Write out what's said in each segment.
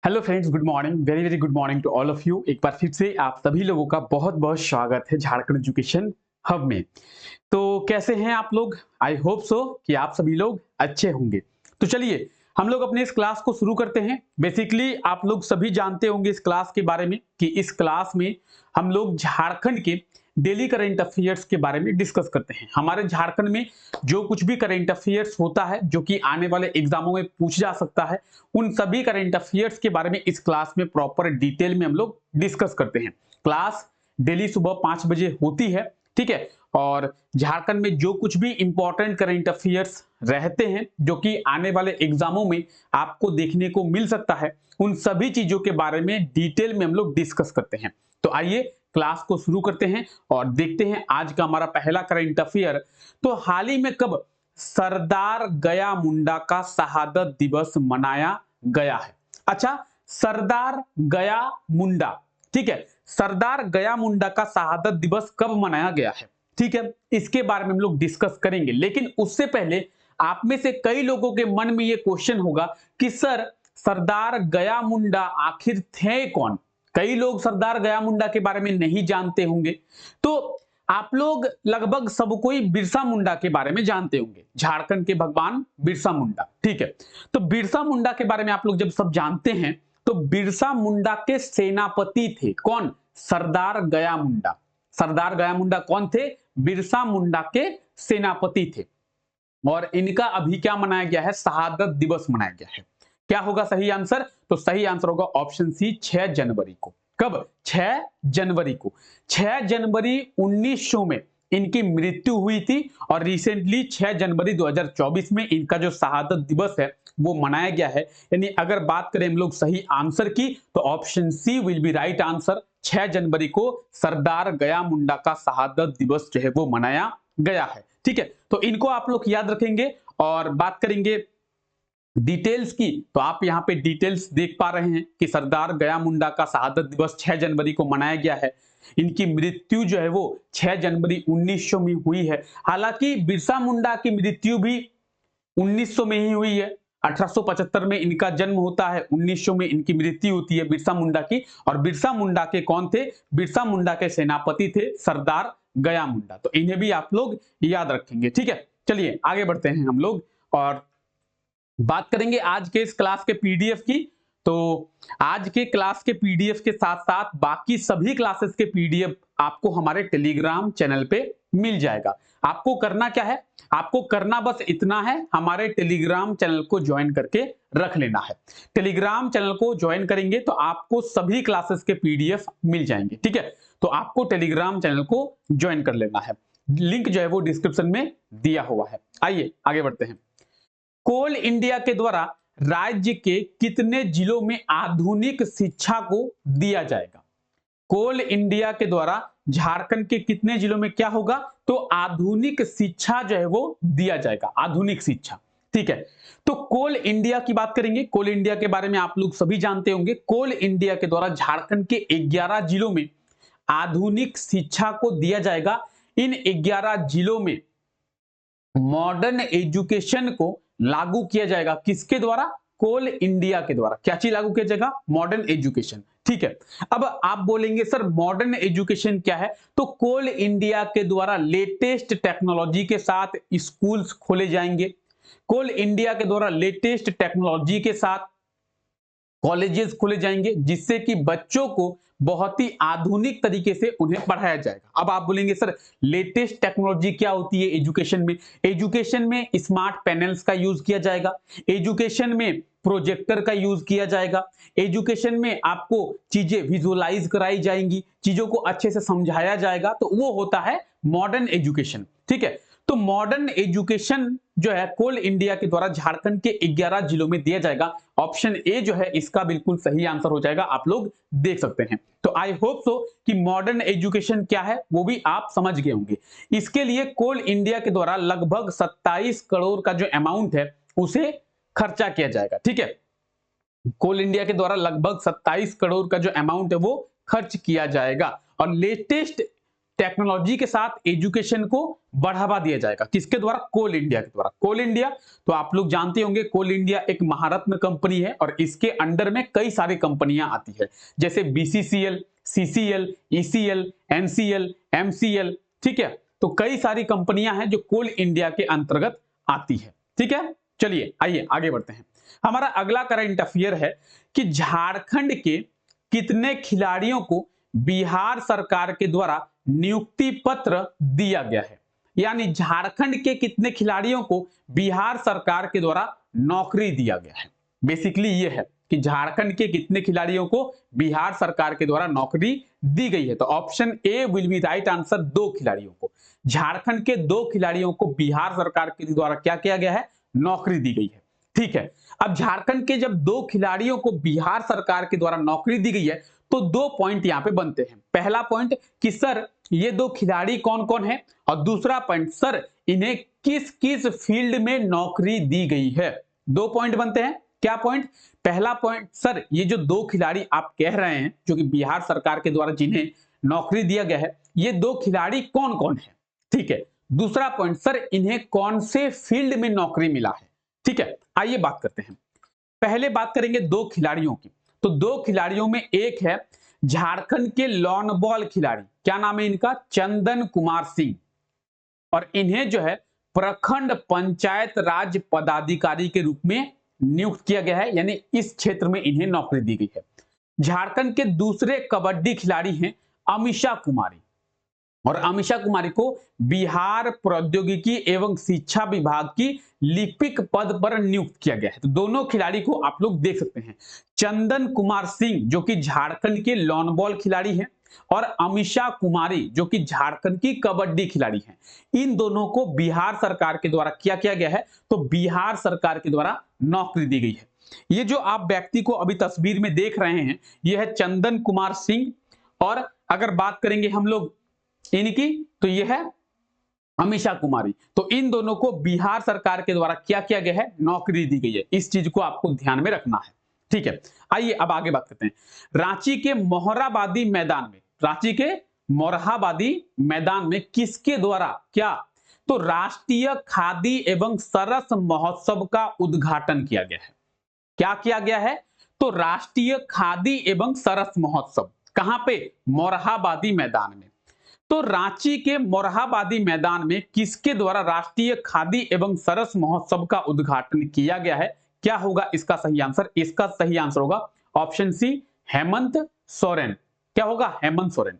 Hello friends, good morning, very very good morning to all of you. एक बार फिर से आप सभी लोगों का बहुत बहुत स्वागत है झारखंड एजुकेशन हब में। तो कैसे हैं आप लोग? आई होप सो कि आप सभी लोग अच्छे होंगे। तो चलिए हम लोग अपने इस क्लास को शुरू करते हैं। बेसिकली आप लोग सभी जानते होंगे इस क्लास के बारे में कि इस क्लास में हम लोग झारखंड के डेली करंट अफेयर्स के बारे में डिस्कस करते हैं। हमारे झारखंड में जो कुछ भी करंट अफेयर्स होता है जो कि आने वाले एग्जामों में पूछ जा सकता है, उन सभी करंट अफेयर्स के बारे में इस क्लास में प्रॉपर डिटेल में हम लोग डिस्कस करते हैं। क्लास डेली सुबह 5 बजे होती है, ठीक है। और झारखंड में जो कुछ भी इंपॉर्टेंट करंट अफेयर्स रहते हैं जो कि आने वाले एग्जामों में आपको देखने को मिल सकता है, उन सभी चीजों के बारे में डिटेल में हम लोग डिस्कस करते हैं। तो आइए क्लास को शुरू करते हैं और देखते हैं आज का हमारा पहला करंट अफेयर। तो हाल ही में कब सरदार गया मुंडा का शहादत दिवस मनाया गया है? अच्छा, सरदार गया मुंडा, ठीक है। सरदार गया मुंडा का शहादत दिवस कब मनाया गया है, ठीक है, इसके बारे में हम लोग डिस्कस करेंगे। लेकिन उससे पहले आप में से कई लोगों के मन में यह क्वेश्चन होगा कि सर सरदार गया मुंडा आखिर थे कौन? कई लोग सरदार गया मुंडा के बारे में नहीं जानते होंगे। तो आप लोग लगभग सब कोई बिरसा मुंडा के बारे में जानते होंगे, झारखंड के भगवान बिरसा मुंडा, ठीक है। तो बिरसा मुंडा के बारे में आप लोग जब सब जानते हैं तो बिरसा मुंडा के सेनापति थे कौन? सरदार गया मुंडा। सरदार गया मुंडा कौन थे? बिरसा मुंडा के सेनापति थे। और इनका अभी क्या मनाया गया है? शहादत दिवस मनाया गया है। क्या होगा सही आंसर? तो सही आंसर होगा ऑप्शन सी, 6 जनवरी को। कब? 6 जनवरी को। 6 जनवरी 1900 में इनकी मृत्यु हुई थी और रिसेंटली 6 जनवरी 2024 में इनका जो शहादत दिवस है वो मनाया गया है। यानी अगर बात करें हम लोग सही आंसर की तो option C will be right answer. 6 जनवरी को सरदार गया मुंडा का शहादत दिवस जो है वो मनाया गया है, ठीक है। तो इनको आप लोग याद रखेंगे। और बात करेंगे डिटेल्स की, तो आप यहां पे डिटेल्स देख पा रहे हैं कि सरदार गया मुंडा का शहादत दिवस 6 जनवरी को मनाया गया है। इनकी मृत्यु जो है वो 6 जनवरी 1900 में हुई है। हालांकि बिरसा मुंडा की मृत्यु भी 1900 में ही हुई है। 1875 में इनका जन्म होता है, 1900 में इनकी मृत्यु होती है बिरसा मुंडा की। और बिरसा मुंडा के कौन थे? बिरसा मुंडा के सेनापति थे सरदार गया मुंडा। तो इन्हें भी आप लोग याद रखेंगे, ठीक है। चलिए आगे बढ़ते हैं हम लोग और बात करेंगे आज के इस क्लास के पीडीएफ की। तो आज के क्लास के पीडीएफ के साथ साथ बाकी सभी क्लासेस के पीडीएफ आपको हमारे टेलीग्राम चैनल पे मिल जाएगा। आपको करना क्या है? आपको करना बस इतना है, हमारे टेलीग्राम चैनल को ज्वाइन करके रख लेना है। टेलीग्राम चैनल को ज्वाइन करेंगे तो आपको सभी क्लासेस के पीडीएफ मिल जाएंगे, ठीक है। तो आपको टेलीग्राम चैनल को ज्वाइन कर लेना है। लिंक जो है वो डिस्क्रिप्शन में दिया हुआ है। आइए आगे बढ़ते हैं। कोल इंडिया के द्वारा राज्य के कितने जिलों में आधुनिक शिक्षा को दिया जाएगा? कोल इंडिया के द्वारा झारखंड के कितने जिलों में क्या होगा? तो आधुनिक शिक्षा जो है वो दिया जाएगा, आधुनिक शिक्षा, ठीक है। तो कोल इंडिया की बात करेंगे। कोल इंडिया के बारे में आप लोग सभी जानते होंगे। कोल इंडिया के द्वारा झारखंड के 11 जिलों में आधुनिक शिक्षा को दिया जाएगा। इन 11 जिलों में मॉडर्न एजुकेशन को लागू किया जाएगा। किसके द्वारा? कोल इंडिया के द्वारा। क्या चीज लागू किया जाएगा? मॉडर्न एजुकेशन, ठीक है। अब आप बोलेंगे सर मॉडर्न एजुकेशन क्या है? तो कोल इंडिया के द्वारा लेटेस्ट टेक्नोलॉजी के साथ स्कूल्स खोले जाएंगे। कोल इंडिया के द्वारा लेटेस्ट टेक्नोलॉजी के साथ कॉलेजेस खोले जाएंगे जिससे कि बच्चों को बहुत ही आधुनिक तरीके से उन्हें पढ़ाया जाएगा। अब आप बोलेंगे सर लेटेस्ट टेक्नोलॉजी क्या होती है एजुकेशन में? एजुकेशन में स्मार्ट पैनल्स का यूज किया जाएगा, एजुकेशन में प्रोजेक्टर का यूज किया जाएगा, एजुकेशन में आपको चीजें विजुअलाइज कराई जाएंगी, चीजों को अच्छे से समझाया जाएगा। तो वो होता है मॉडर्न एजुकेशन, ठीक है। तो मॉडर्न एजुकेशन जो है कोल इंडिया के द्वारा झारखंड के 11 जिलों में दिया जाएगा। ऑप्शन ए जो है इसका बिल्कुल सही आंसर हो जाएगा, आप लोग देख सकते हैं। तो आई होप सो कि मॉडर्न एजुकेशन क्या है वो भी आप समझ गए होंगे। इसके लिए कोल इंडिया के द्वारा लगभग 27 करोड़ का जो अमाउंट है उसे खर्चा किया जाएगा, ठीक है। कोल इंडिया के द्वारा लगभग 27 करोड़ का जो अमाउंट है वो खर्च किया जाएगा। और लेटेस्ट टेक्नोलॉजी के साथ एजुकेशन को बढ़ावा दिया जाएगा। किसके द्वारा? कोल इंडिया के द्वारा। कोल इंडिया तो आप लोग जानते होंगे, कोल इंडिया एक महारत्न कंपनी है और इसके अंडर में कई सारी कंपनियां आती है, जैसे BCCL, CCL, ECL, NCL, MCL. ठीक है, तो कई सारी कंपनियां हैं जो कोल इंडिया के अंतर्गत आती है। ठीक है, चलिए आइए आगे बढ़ते हैं। हमारा अगला करंट अफेयर है कि झारखंड के कितने खिलाड़ियों को बिहार सरकार के द्वारा नियुक्ति पत्र दिया गया है। यानी झारखंड के कितने खिलाड़ियों को बिहार सरकार के द्वारा नौकरी दिया गया है। बेसिकली ये है कि झारखंड के कितने खिलाड़ियों को बिहार सरकार के द्वारा नौकरी दी गई है। तो option A will be right answer, 2 खिलाड़ियों को। झारखंड के 2 खिलाड़ियों को बिहार सरकार के द्वारा क्या किया गया है? नौकरी दी गई है। ठीक है, अब झारखंड के जब 2 खिलाड़ियों को बिहार सरकार के द्वारा नौकरी दी गई है तो 2 पॉइंट यहां पे बनते हैं। पहला पॉइंट कि सर ये 2 खिलाड़ी कौन कौन है, और दूसरा पॉइंट सर इन्हें किस किस फील्ड में नौकरी दी गई है। 2 पॉइंट बनते हैं। क्या पॉइंट? पहला पॉइंट सर ये जो 2 खिलाड़ी आप कह रहे हैं जो कि बिहार सरकार के द्वारा जिन्हें नौकरी दिया गया है, ये 2 खिलाड़ी कौन कौन है। ठीक है, दूसरा पॉइंट सर इन्हें कौन से फील्ड में नौकरी मिला है। ठीक है, आइए बात करते हैं। पहले बात करेंगे 2 खिलाड़ियों की। तो 2 खिलाड़ियों में एक है झारखंड के लॉन बॉल खिलाड़ी, क्या नाम है इनका? चंदन कुमार सिंह। और इन्हें जो है प्रखंड पंचायत राज पदाधिकारी के रूप में नियुक्त किया गया है, यानी इस क्षेत्र में इन्हें नौकरी दी गई है। झारखंड के दूसरे कबड्डी खिलाड़ी हैं अमीषा कुमारी, और अमीषा कुमारी को बिहार प्रौद्योगिकी एवं शिक्षा विभाग की लिपिक पद पर नियुक्त किया गया है। तो दोनों खिलाड़ी को आप लोग देख सकते हैं। चंदन कुमार सिंह जो कि झारखंड के लॉन बॉल खिलाड़ी हैं, और अमीषा कुमारी जो कि झारखंड की कबड्डी खिलाड़ी हैं। इन दोनों को बिहार सरकार के द्वारा क्या किया गया है? तो बिहार सरकार के द्वारा नौकरी दी गई है। ये जो आप व्यक्ति को अभी तस्वीर में देख रहे हैं, यह है चंदन कुमार सिंह, और अगर बात करेंगे हम लोग इनकी तो यह है अमीषा कुमारी। तो इन दोनों को बिहार सरकार के द्वारा क्या किया गया है? नौकरी दी गई है। इस चीज को आपको ध्यान में रखना है। ठीक है, आइए अब आगे बात करते हैं। रांची के मोरहाबादी मैदान में, रांची के मोरहाबादी मैदान में किसके द्वारा क्या? तो राष्ट्रीय खादी एवं सरस महोत्सव का उद्घाटन किया गया है। क्या किया गया है? तो राष्ट्रीय खादी एवं सरस महोत्सव कहां पे? मोरहाबादी मैदान में। तो रांची के मोरहाबादी मैदान में किसके द्वारा राष्ट्रीय खादी एवं सरस महोत्सव का उद्घाटन किया गया है? क्या होगा इसका सही आंसर? इसका सही आंसर होगा ऑप्शन सी, हेमंत सोरेन। क्या होगा? हेमंत सोरेन।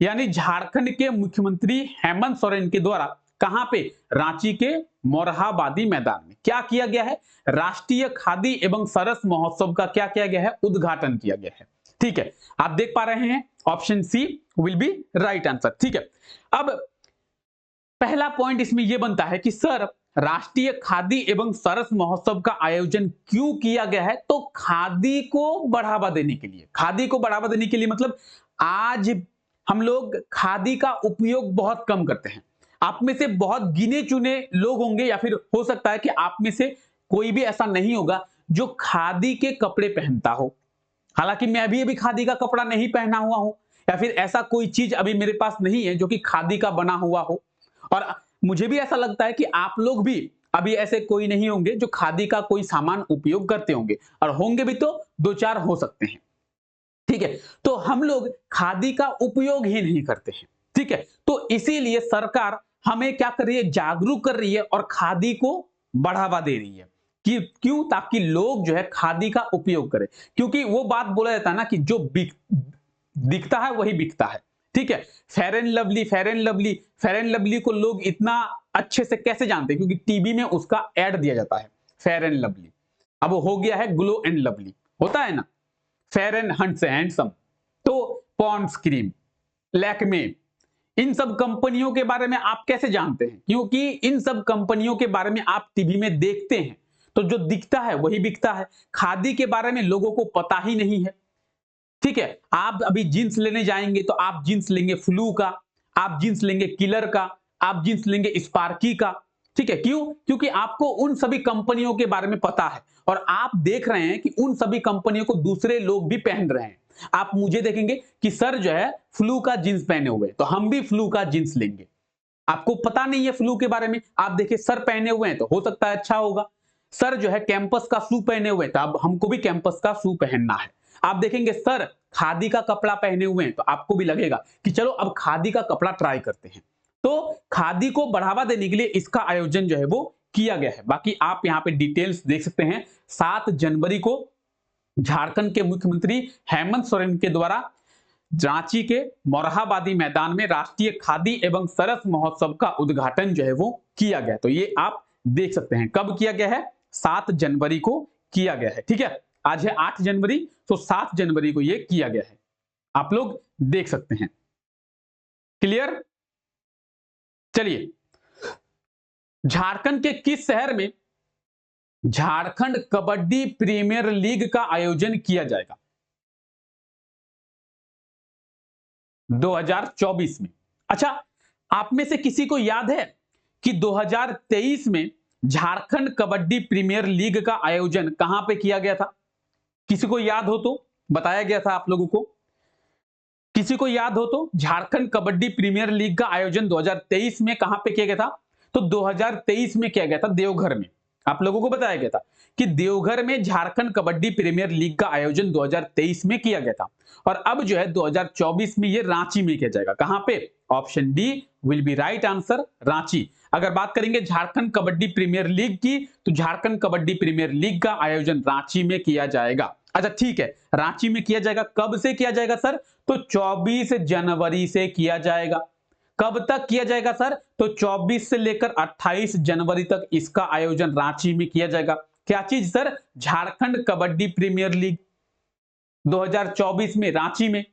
यानी झारखंड के मुख्यमंत्री हेमंत सोरेन के द्वारा कहां पे? रांची के मोरहाबादी मैदान में क्या किया गया है? राष्ट्रीय खादी एवं सरस महोत्सव का क्या किया गया है? उद्घाटन किया गया है। ठीक है, आप देख पा रहे हैं option C will be right answer. ठीक है, अब पहला पॉइंट इसमें यह बनता है कि सर राष्ट्रीय खादी एवं सरस महोत्सव का आयोजन क्यों किया गया है? तो खादी को बढ़ावा देने के लिए। खादी को बढ़ावा देने के लिए मतलब आज हम लोग खादी का उपयोग बहुत कम करते हैं। आप में से बहुत गिने चुने लोग होंगे, या फिर हो सकता है कि आप में से कोई भी ऐसा नहीं होगा जो खादी के कपड़े पहनता हो। हालांकि मैं अभी खादी का कपड़ा नहीं पहना हुआ हूं, या फिर ऐसा कोई चीज अभी मेरे पास नहीं है जो कि खादी का बना हुआ हो। और मुझे भी ऐसा लगता है कि आप लोग भी अभी ऐसे कोई नहीं होंगे जो खादी का कोई सामान उपयोग करते होंगे, और होंगे भी तो 2-4 हो सकते हैं। ठीक है, तो हम लोग खादी का उपयोग ही नहीं करते हैं। ठीक है, तो इसीलिए सरकार हमें क्या कर रही है? जागरूक कर रही है और खादी को बढ़ावा दे रही है। कि क्यों? ताकि लोग जो है खादी का उपयोग करें। क्योंकि वो बात बोला जाता है ना कि जो दिखता है वही बिकता है। ठीक है, fair and lovely, fair and lovely, fair and lovely को लोग इतना अच्छे से कैसे जानते हैं? क्योंकि टीवी में उसका एड दिया जाता है फेयर एंड लवली। अब हो गया है ग्लो एंड लवली, होता है ना, फेयर एंड हैंडसम। तो पॉन्ड्स क्रीम, लैक्मे, इन सब कंपनियों के बारे में आप कैसे जानते हैं? क्योंकि इन सब कंपनियों के बारे में आप टीवी में देखते हैं, तो जो दिखता है वही बिकता है। खादी के बारे में लोगों को पता ही नहीं है। ठीक है, आप अभी जींस लेने जाएंगे तो आप जींस लेंगे फ्लू का, आप जींस लेंगे किलर का, आप जींस लेंगे स्पार्की का। ठीक है, क्यों? क्योंकि आपको उन सभी कंपनियों के बारे में पता है और आप देख रहे हैं कि उन सभी कंपनियों को दूसरे लोग भी पहन रहे हैं। आप मुझे देखेंगे कि सर जो है फ्लू का जींस पहने हुए, तो हम भी फ्लू का जींस लेंगे। आपको पता नहीं है फ्लू के बारे में, आप देखिए सर पहने हुए हैं तो हो सकता है अच्छा होगा। सर जो है कैंपस का शू पहने हुए हैं तो अब हमको भी कैंपस का शू पहनना है। आप देखेंगे सर खादी का कपड़ा पहने हुए हैं तो आपको भी लगेगा कि चलो अब खादी का कपड़ा ट्राई करते हैं। तो खादी को बढ़ावा देने के लिए इसका आयोजन जो है वो किया गया है। बाकी आप यहाँ पे डिटेल्स देख सकते हैं। 7 जनवरी को झारखंड के मुख्यमंत्री हेमंत सोरेन के द्वारा रांची के मोरहाबादी मैदान में राष्ट्रीय खादी एवं सरस महोत्सव का उद्घाटन जो है वो किया गया। तो ये आप देख सकते हैं कब किया गया है, 7 जनवरी को किया गया है। ठीक है, आज है 8 जनवरी, तो 7 जनवरी को ये किया गया है। आप लोग देख सकते हैं। क्लियर? चलिए, झारखंड के किस शहर में झारखंड कबड्डी प्रीमियर लीग का आयोजन किया जाएगा 2024 में? अच्छा, आप में से किसी को याद है कि 2023 में झारखंड कबड्डी प्रीमियर लीग का आयोजन कहां पे किया गया था? किसी को याद हो तो बताया गया था आप लोगों को। किसी को याद हो तो झारखंड कबड्डी प्रीमियर लीग का आयोजन 2023 में कहां पे किया गया था? तो 2023 में किया गया था देवघर में। आप लोगों को बताया गया था कि देवघर में झारखंड कबड्डी प्रीमियर लीग का आयोजन 2023 में किया गया था और अब जो है 2024 में ये रांची में किया जाएगा। कहां पे? Option D will be right answer, Ranchi. अगर बात करेंगे झारखंड कबड्डी प्रीमियर लीग की तो झारखंड कबड्डी प्रीमियर लीग का आयोजन रांची में किया जाएगा। अच्छा ठीक है, रांची में किया जाएगा। कब से किया जाएगा सर? तो 24 जनवरी से किया जाएगा। कब तक किया जाएगा सर? तो 24 से लेकर 28 जनवरी तक इसका आयोजन रांची में किया जाएगा। क्या चीज sir? Jharkhand Kabaddi premier league 2024 में रांची में,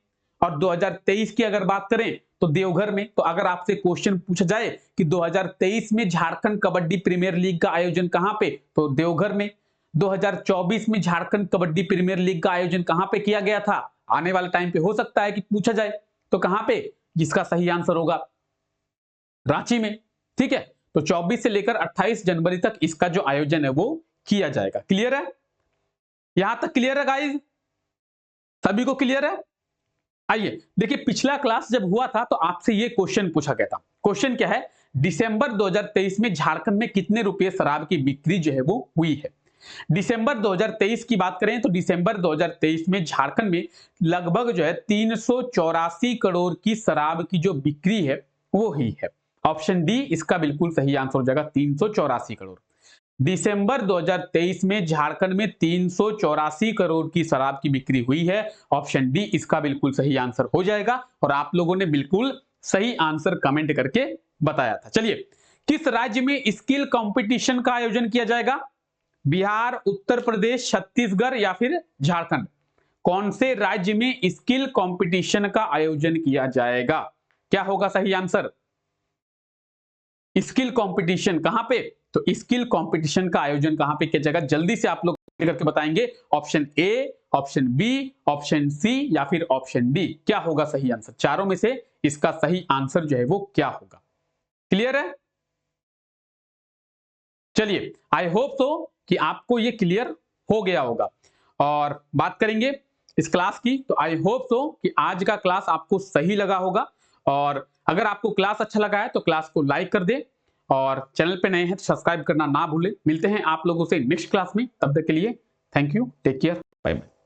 और 2023 की अगर बात करें तो देवघर में। तो अगर आपसे क्वेश्चन पूछा जाए कि 2023 में झारखंड कबड्डी प्रीमियर लीग का आयोजन कहां पे, तो देवघर में। 2024 में झारखंड कबड्डी प्रीमियर लीग का आयोजन कहां पे किया गया था? आने वाले टाइम पे हो सकता है कि पूछा जाए, तो कहां पे? जिसका सही आंसर होगा रांची में। ठीक है, तो 24 से लेकर 28 जनवरी तक इसका जो आयोजन है वो किया जाएगा। क्लियर है? यहां तक क्लियर है गाइस? सभी को क्लियर है? आइए देखिए, पिछला क्लास जब हुआ था तो आपसे ये क्वेश्चन पूछा गया था। क्वेश्चन क्या है? दिसंबर 2023 में झारखंड में कितने रुपए शराब की बिक्री जो है वो हुई है? दिसंबर 2023 की बात करें तो दिसंबर 2023 में झारखंड में लगभग जो है 384 करोड़ की शराब की जो बिक्री है वो हुई है। ऑप्शन डी इसका बिल्कुल सही आंसर हो जाएगा, 384 करोड़। दिसंबर 2023 में झारखंड में 384 करोड़ की शराब की बिक्री हुई है। ऑप्शन डी इसका बिल्कुल सही आंसर हो जाएगा और आप लोगों ने बिल्कुल सही आंसर कमेंट करके बताया था। चलिए, किस राज्य में स्किल कंपटीशन का आयोजन किया जाएगा? बिहार, उत्तर प्रदेश, छत्तीसगढ़ या फिर झारखंड? कौन से राज्य में स्किल कंपटीशन का आयोजन किया जाएगा? क्या होगा सही आंसर? स्किल कंपटीशन कहां पे? तो स्किल कंपटीशन का आयोजन कहां पे किया जाएगा? जल्दी से आप लोग करके बताएंगे। Option A, option B, option C या फिर ऑप्शन डी? क्या होगा सही आंसर? चारों में से इसका सही आंसर जो है वो क्या होगा? क्लियर है? चलिए, आई होप तो कि आपको ये क्लियर हो गया होगा। और बात करेंगे इस क्लास की, तो आई होप तो कि आज का क्लास आपको सही लगा होगा। और अगर आपको क्लास अच्छा लगा है तो क्लास को लाइक कर दें और चैनल पे नए हैं तो सब्सक्राइब करना ना भूलें। मिलते हैं आप लोगों से नेक्स्ट क्लास में, तब तक के लिए thank you, take care, bye bye.